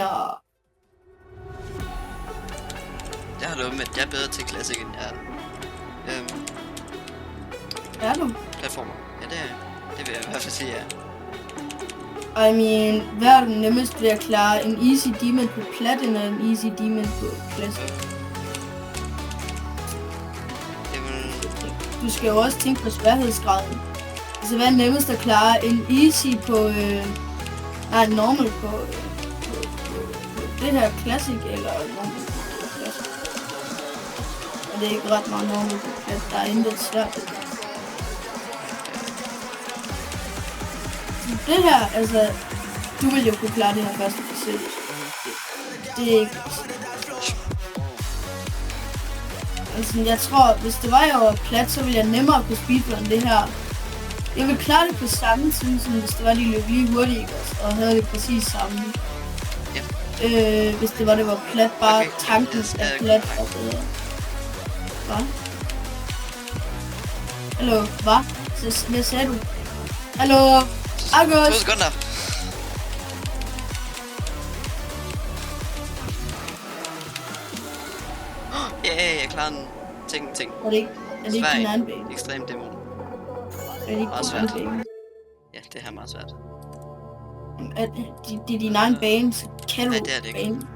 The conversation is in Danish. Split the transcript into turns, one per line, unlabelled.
Winner.
Jeg har lovet med, at jeg er bedre til Classic end jeg er.
Er du?
Platformer. Ja, det er jeg. Det vil jeg i hvert fald sige, ja.
I mean, hvad er den nemmest ved at klare? En easy demon på plat eller en easy demon på classic? Du skal jo også tænke på sværhedsgraden. Altså, hvad er nemmest at klare? En easy på... nej, normal på det her classic eller normal på classic? Og det er ikke ret meget normal på plat. Der er intet svært. Det her, altså... Du vil jo kunne klare det her første forsøg. Det er ikke... Altså, jeg tror, hvis det var, jeg var plat, så ville jeg nemmere kunne speedrun det her. Jeg vil klare det på samme tid, som hvis det var, de løb lige hurtigt, og havde det præcis samme.
Ja.
Hvis det var plat, bare
okay.
tanken er plat og bedre. Hvad? Hallo, hvad? Hvad sagde du? Hallo? August!
2 sekunder. Ja, jeg klarer en ting.
Er det ikke din anden bane?
Ekstrem demo.
Er det ikke
Meget
din anden
svært.
bane?
Ja, det her er meget svært.
Det er din egen bane, så kan du
Nej, det er det ikke.
bane.